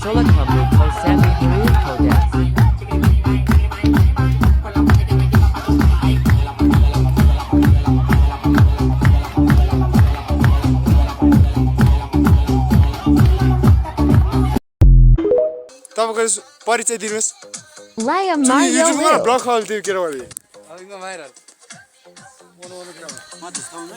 Solar Company calls Sammy Korean Kodak. तपाईको परिचय दिनुस् Raya युट्युबमा Mario ब्लग खोल त्यो केरा भने अघिको भाइरल म त्यस्ताउनु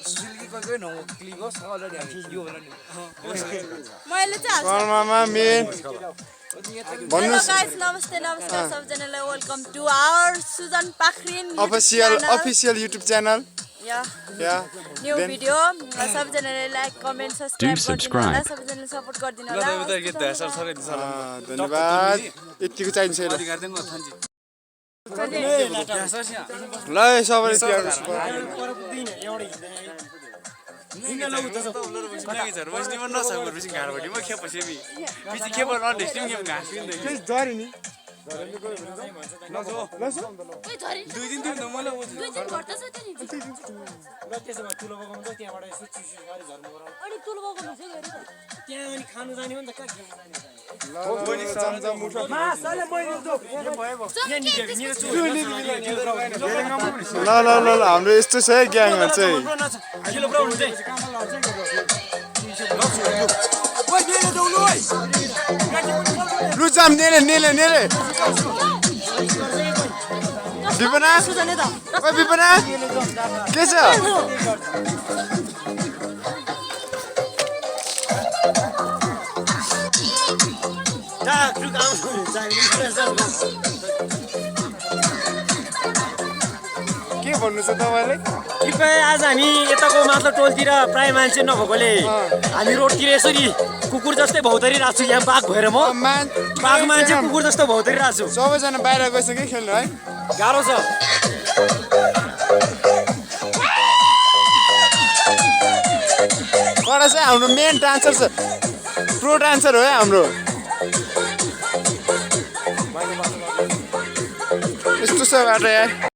सुसिलकी कोही न क्लिक होस् अलरेडी हामी यो होला नि मैले चाहिँ हाल्छु कर्ममा मेन हेलो गाइस नमस्ते नमस्कार सबजनालाई welcome to our Sujan Pakhrin official YouTube channel या या न्यू भिडियो सबजनाले लाइक कमेन्ट सब्स्क्राइब गर्दिनु होला सबजनाले सपोर्ट गर्दिनु होला धन्यवाद यतिको चाहिन्छ ल सबैले ल हाम्रो यस्तो छ है ग्याङहरु चाहिँ लुचाम नेले विपना ओइ विपना के छ के भन्नु छ तपाईले कृपया आज हामी यताको मात्र टोलतिर प्राय मान्छे नभएकोले हामी रोडतिर यसरी कुकुर जस्तै भौतरी राख्छु यहाँ बाघ भएर म बाघ मान्छे कुकुर जस्तो भौतरी राख्छु सबैजना बाहिर गइसक्यो खेल्नु है गाह्रो छ कडा चाहिँ हाम्रो मेन डान्सर छ प्रो डान्सर हो है हाम्रो यस्तो छ बाटो यार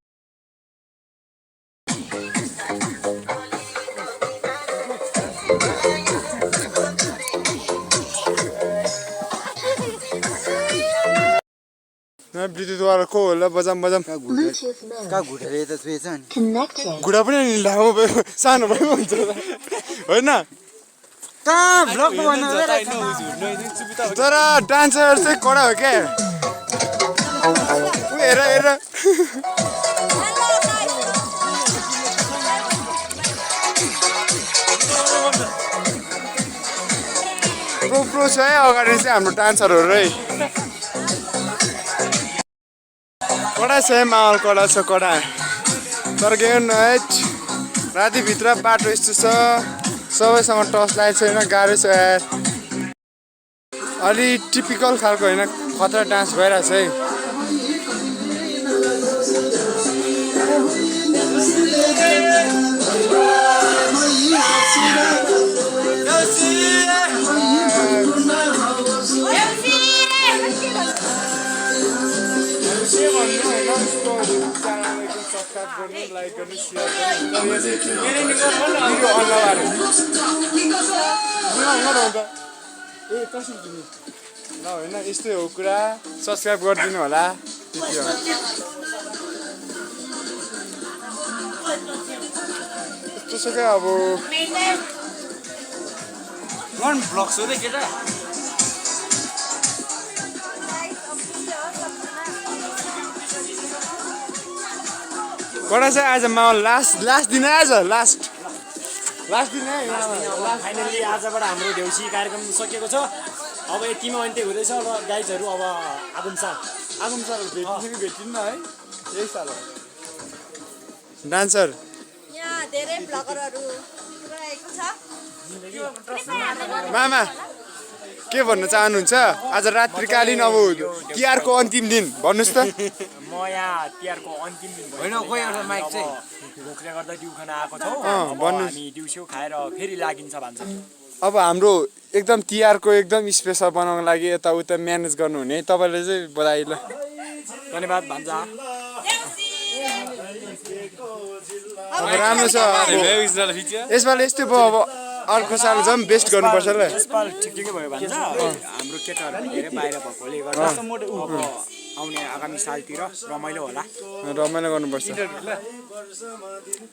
विद्युतवाला को होला बजाम का घुटेर त छुएछ नि घुडा पनि लामो भयो सानो भयो हुन्छ होइन कहाँ भ्लग भन्नु तर डान्सर चाहिँ कडा हो क्या हेर प्रो छ है अगाडि चाहिँ हाम्रो डान्सरहरू है कडा छ है माहौल कडा छ कडा तर के गर्नु है रातिभित्र बाटो यस्तो छ सबैसँग टर्च लाइट छैन गाह्रो छ यार अलि टिपिकल खालको होइन खतरा डान्स भइरहेछ है होइन यस्तै हो कुरा सब्सक्राइब गरिदिनु होला यस्तो छ क्या अब भ्लग हो रे केटा कडा चाहिँ आज माहौल लास्ट दिन आज लास्ट दिन है फाइनली आजबाट हाम्रो देउसी कार्यक्रम सकिएको छ अब यतिमा अन्त्य हुँदैछ र गाइजहरू अब आगमसार भेटिन्न है यही साल डान्सर यहाँ धेरै ब्लगरहरू रहेको छ मामा के भन्न चाहनुहुन्छ आज रात्रिकालीन अब तिहारको अन्तिम दिन भन्नुहोस् त म यहाँ तिहारको अन्तिम दिन होइन कोही एउटा माइक चाहिँ भोकले गर्दा दिउ खान आएको छौँ हामी दिउँसो खाएर फेरि लागिन्छ भन्छ अब हाम्रो एकदम तिहारको एकदम स्पेसल बनाउनको लागि यताउता म्यानेज गर्नुहुने तपाईँले चाहिँ बधाई ल धन्यवाद भान्जा अब राम्रो छ यसपालि यस्तै भयो अब अर्को साल झन् बेस्ट गर्नुपर्छ ल यसपाल ठिकै भयो भन्छ हाम्रो केटाहरू धेरै बाहिर भएकोले गर्दा अब आउने आगामी सालतिर रमाइलो होला रमाइलो गर्नुपर्छ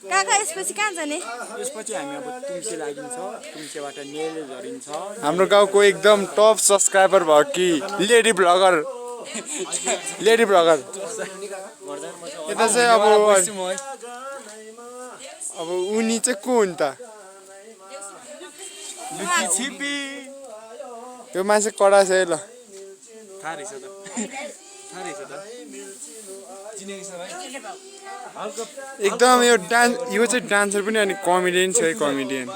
काका यसपछि कहाँ जाने त्यसपछि हामी अब तुलसी लागिन्छ तुलसीबाट नेल झरिन्छ हाम्रो गाउँको एकदम टप सब्सक्राइबर भयो कि लेडी ब्लगर यता चाहिँ अब उनी चाहिँ को हुन् त यो मान्छे कडा छ है ल थाहा रहेछ त एकदम यो चाहिँ डान्सर पनि अनि कमेडियन छ है कमेडियन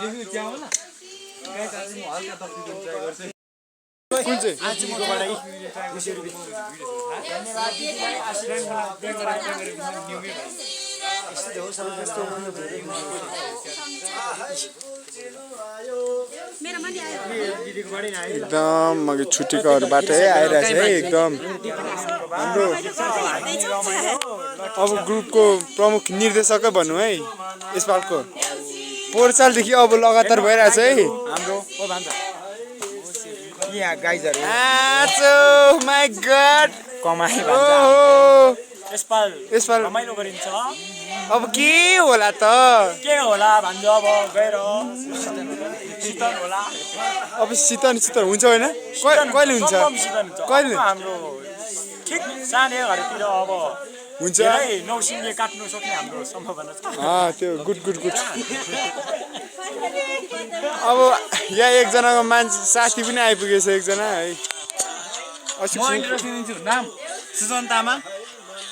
कुन चाहिँ एकदम छुट्टीकोहरूबाटै आइरहेछ है एकदम हाम्रो अब ग्रुपको प्रमुख निर्देशकै भनौँ है यसपालको पोहोर सालदेखि अब लगातार भइरहेछ है हाम्रो ओ भन्छ यहाँ गाइजहरु माई गॉड कमाई भन्छ यसपाल रमाइलो गरिन्छ अब के होला त के होला भन्छ अब गएर शीतल होला अब शीतल हुन्छ होइन कहिले हुन्छ कहिले हाम्रो ठिक साने घरतिर अब हुन्छ नौसिङे काट्नु सक्ने हाम्रो सम्भावना छ त्यो गुड अब यहाँ एकजनाको मान्छे साथी पनि आइपुगेछ एकजना है म इन्ट्रोडक्सन दिन्छु नाम सुजन तामाङ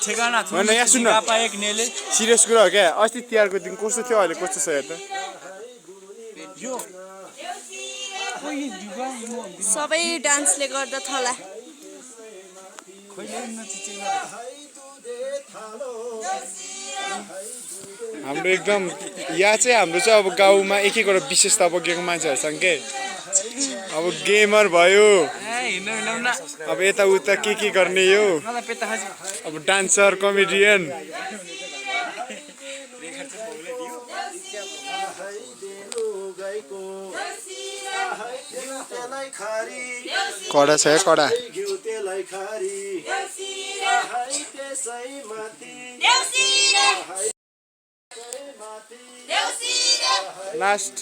ठेगाना यहाँ सुन्न एक नेले सिरियस कुरा हो क्या अस्ति तिहारको दिन कस्तो थियो अहिले कस्तो छ हेर त सबै डान्सले गर्दा थला हाम्रो एकदम यहाँ चाहिँ हाम्रो चाहिँ अब गाउँमा एक एकवटा विशेषता बोकेको मान्छेहरूसँग के अब गेमर भयो अब यताउता के गर्ने यो अब डान्सर कमेडियन कडा छ कडा लास्ट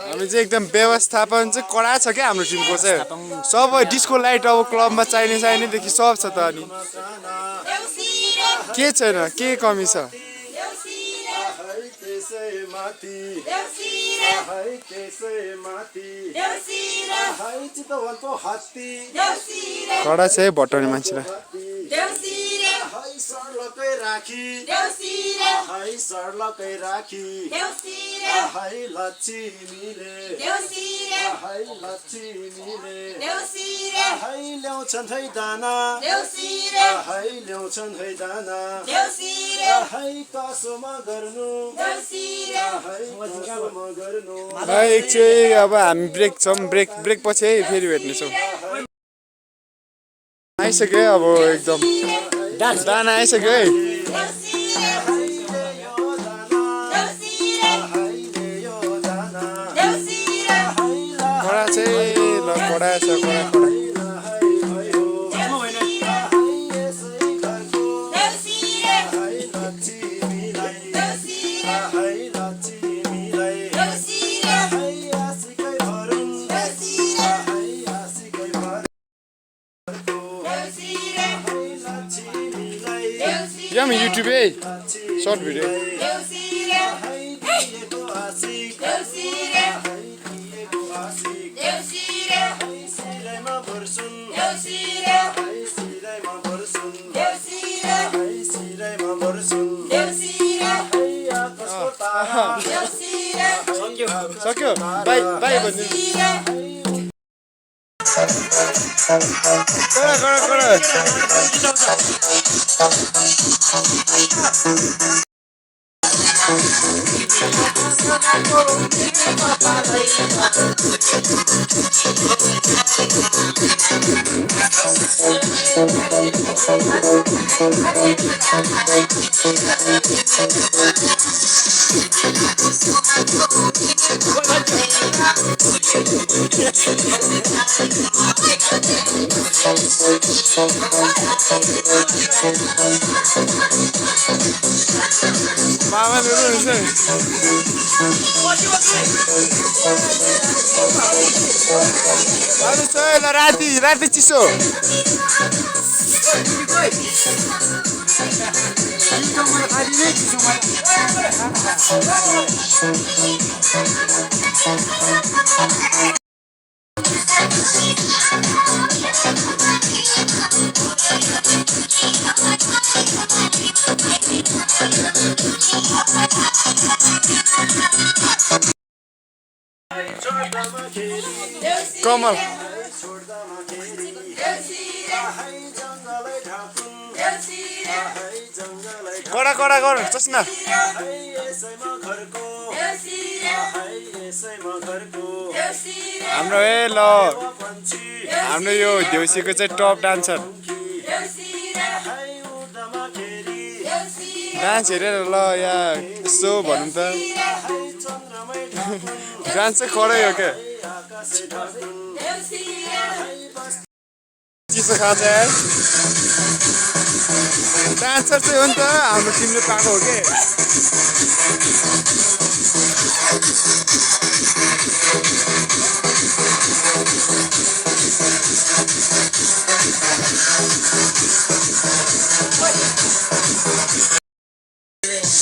हामी चाहिँ एकदम व्यवस्थापन चाहिँ कडा छ क्या हाम्रो टिमको चाहिँ सब डिस्को लाइट अब क्लबमा चाहिनेदेखि सब छ त अनि के छैन के कमी छ कडा छ है भट्टाउने मान्छेलाई एकचोटि अब हामी ब्रेक छौँ ब्रेक पछि है फेरि भेट्नेछौँ आइसक्यो अब एकदम दाना आइसक्यो है कडा चाहिँ ल कडा छ कडा या मैं यूट्यूब पे शॉर्ट वीडियो सक्यो बाई बाई भन्नु कडा मामाले रुनुहुन्छ नि अरू छ ल राति राति चिसो कमल कडा कडा गर चस्ना हाम्रो ल हाम्रो यो देउसीको चाहिँ टप डान्सर डान्स हेरेर ल यहाँ यसो भनौँ त डान्स चाहिँ कडै हो क्या चिसो खान्छ यार डान्सर चाहिँ हो नि त हाम्रो टिमले पाएको हो कि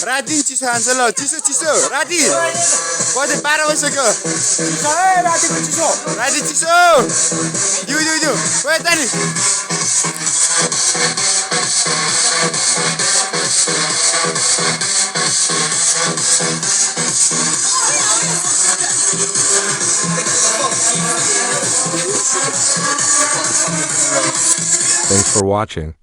राति चिसो खान्छ ल चिसो चिसो राति कति 12 बजिसक्यो राति चिसो दिउ दिउ दिउ गयो त नि Thanks for watching.